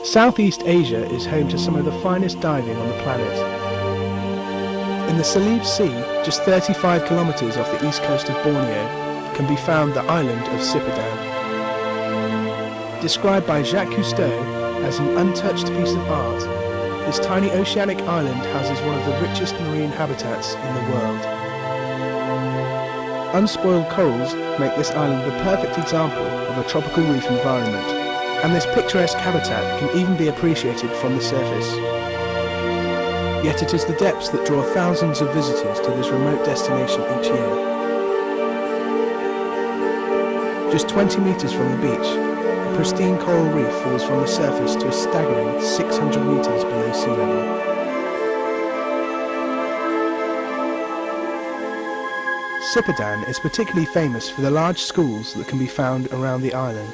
Southeast Asia is home to some of the finest diving on the planet. In the Salib Sea, just 35 kilometers off the east coast of Borneo, can be found the island of Sipadan. Described by Jacques Cousteau as an untouched piece of art, this tiny oceanic island houses one of the richest marine habitats in the world. Unspoiled corals make this island the perfect example of a tropical reef environment, and this picturesque habitat can even be appreciated from the surface. Yet it is the depths that draw thousands of visitors to this remote destination each year. Just 20 meters from the beach, a pristine coral reef falls from the surface to a staggering 600 meters below sea level. Sipadan is particularly famous for the large schools that can be found around the island.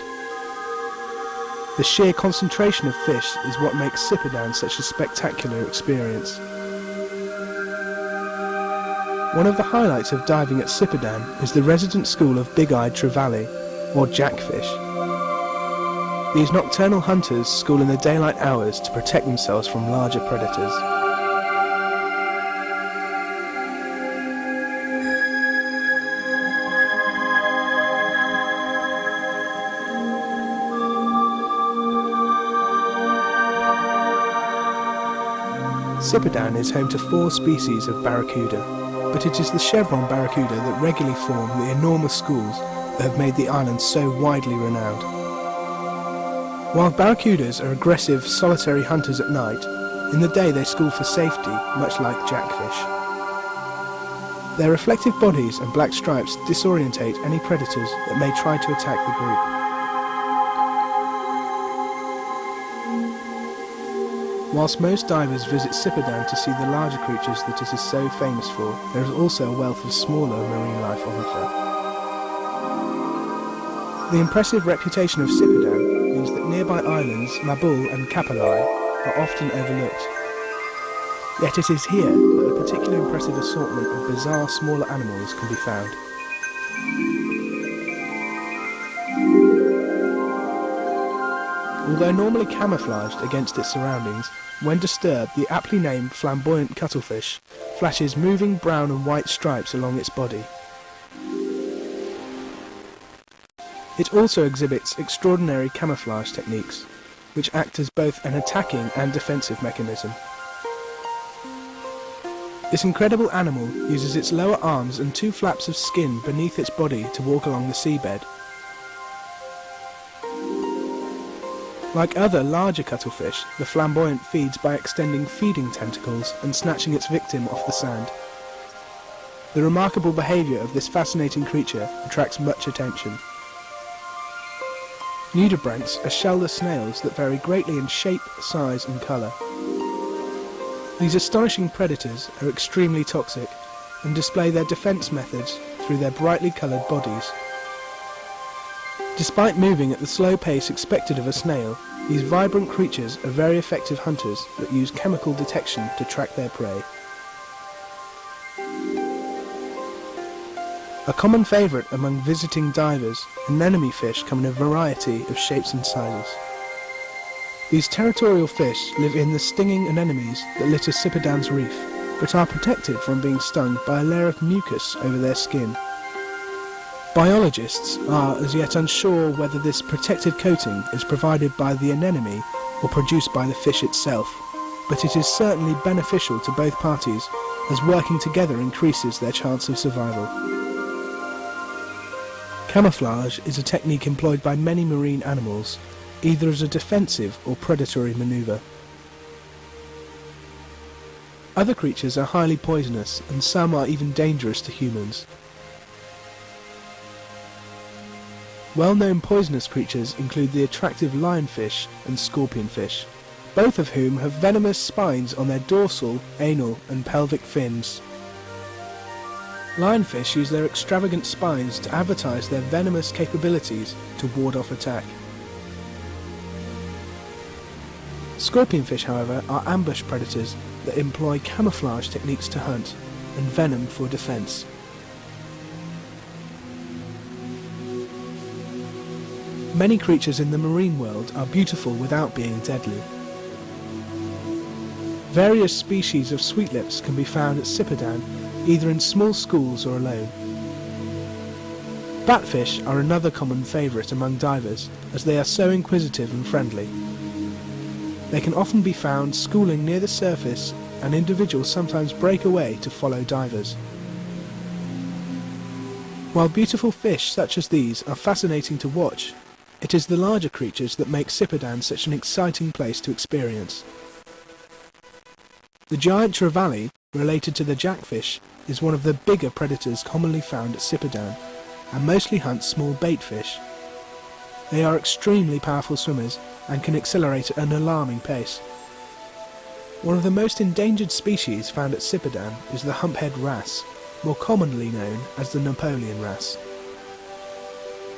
The sheer concentration of fish is what makes Sipadan such a spectacular experience. One of the highlights of diving at Sipadan is the resident school of big-eyed trevally, or jackfish. These nocturnal hunters school in the daylight hours to protect themselves from larger predators. Sipadan is home to 4 species of barracuda, but it is the chevron barracuda that regularly form the enormous schools that have made the island so widely renowned. While barracudas are aggressive, solitary hunters at night, in the day they school for safety, much like jackfish. Their reflective bodies and black stripes disorientate any predators that may try to attack the group. Whilst most divers visit Sipadan to see the larger creatures that it is so famous for, there is also a wealth of smaller marine life on offer. The impressive reputation of Sipadan means that nearby islands, Mabul and Kapalai, are often overlooked. Yet it is here that a particularly impressive assortment of bizarre smaller animals can be found. Although normally camouflaged against its surroundings, when disturbed, the aptly named flamboyant cuttlefish flashes moving brown and white stripes along its body. It also exhibits extraordinary camouflage techniques, which act as both an attacking and defensive mechanism. This incredible animal uses its lower arms and 2 flaps of skin beneath its body to walk along the seabed. Like other larger cuttlefish, the flamboyant feeds by extending feeding tentacles and snatching its victim off the sand. The remarkable behaviour of this fascinating creature attracts much attention. Nudibranchs are shellless snails that vary greatly in shape, size and colour. These astonishing predators are extremely toxic and display their defence methods through their brightly coloured bodies. Despite moving at the slow pace expected of a snail, these vibrant creatures are very effective hunters that use chemical detection to track their prey. A common favourite among visiting divers, anemone fish come in a variety of shapes and sizes. These territorial fish live in the stinging anemones that litter Sipadan's reef, but are protected from being stung by a layer of mucus over their skin. Biologists are as yet unsure whether this protective coating is provided by the anemone or produced by the fish itself, but it is certainly beneficial to both parties as working together increases their chance of survival. Camouflage is a technique employed by many marine animals, either as a defensive or predatory manoeuvre. Other creatures are highly poisonous and some are even dangerous to humans. Well-known poisonous creatures include the attractive lionfish and scorpionfish, both of whom have venomous spines on their dorsal, anal and pelvic fins. Lionfish use their extravagant spines to advertise their venomous capabilities to ward off attack. Scorpionfish, however, are ambush predators that employ camouflage techniques to hunt and venom for defence. Many creatures in the marine world are beautiful without being deadly. Various species of sweetlips can be found at Sipadan, either in small schools or alone. Batfish are another common favourite among divers, as they are so inquisitive and friendly. They can often be found schooling near the surface, and individuals sometimes break away to follow divers. While beautiful fish such as these are fascinating to watch, it is the larger creatures that make Sipadan such an exciting place to experience. The giant trevally, related to the jackfish, is one of the bigger predators commonly found at Sipadan, and mostly hunts small bait fish. They are extremely powerful swimmers and can accelerate at an alarming pace. One of the most endangered species found at Sipadan is the humphead wrasse, more commonly known as the Napoleon wrasse.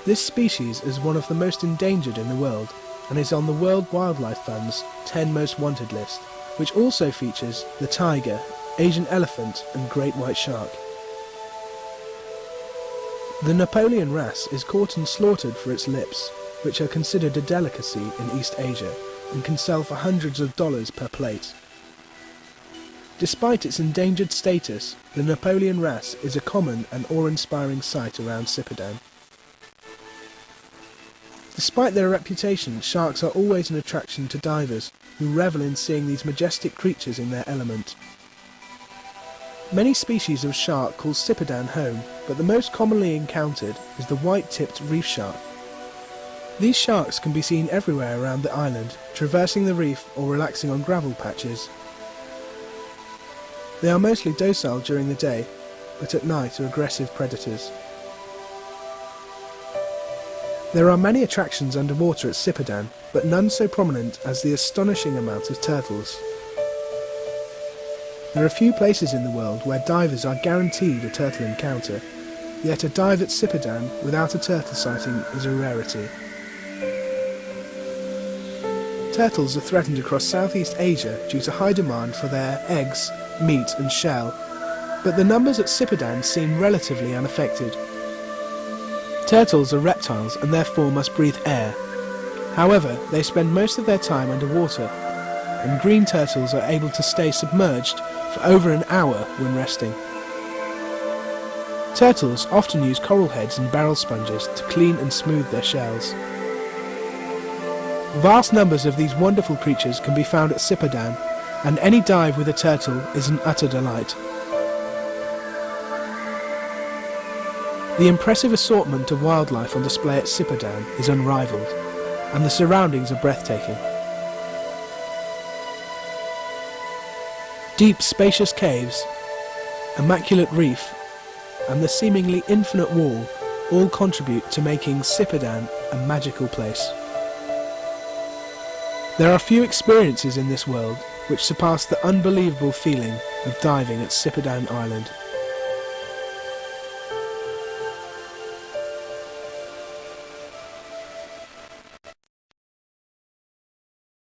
This species is one of the most endangered in the world and is on the World Wildlife Fund's 10 Most Wanted list, which also features the tiger, Asian elephant and great white shark. The Napoleon wrasse is caught and slaughtered for its lips, which are considered a delicacy in East Asia and can sell for hundreds of dollars per plate. Despite its endangered status, the Napoleon wrasse is a common and awe-inspiring sight around Sipadan. Despite their reputation, sharks are always an attraction to divers, who revel in seeing these majestic creatures in their element. Many species of shark call Sipadan home, but the most commonly encountered is the white-tipped reef shark. These sharks can be seen everywhere around the island, traversing the reef or relaxing on gravel patches. They are mostly docile during the day, but at night are aggressive predators. There are many attractions underwater at Sipadan, but none so prominent as the astonishing amount of turtles. There are few places in the world where divers are guaranteed a turtle encounter, yet a dive at Sipadan without a turtle sighting is a rarity. Turtles are threatened across Southeast Asia due to high demand for their eggs, meat and shell, but the numbers at Sipadan seem relatively unaffected. Turtles are reptiles and therefore must breathe air. However, they spend most of their time underwater, and green turtles are able to stay submerged for over an hour when resting. Turtles often use coral heads and barrel sponges to clean and smooth their shells. Vast numbers of these wonderful creatures can be found at Sipadan, and any dive with a turtle is an utter delight. The impressive assortment of wildlife on display at Sipadan is unrivaled, and the surroundings are breathtaking. Deep, spacious caves, immaculate reef, and the seemingly infinite wall all contribute to making Sipadan a magical place. There are few experiences in this world which surpass the unbelievable feeling of diving at Sipadan Island.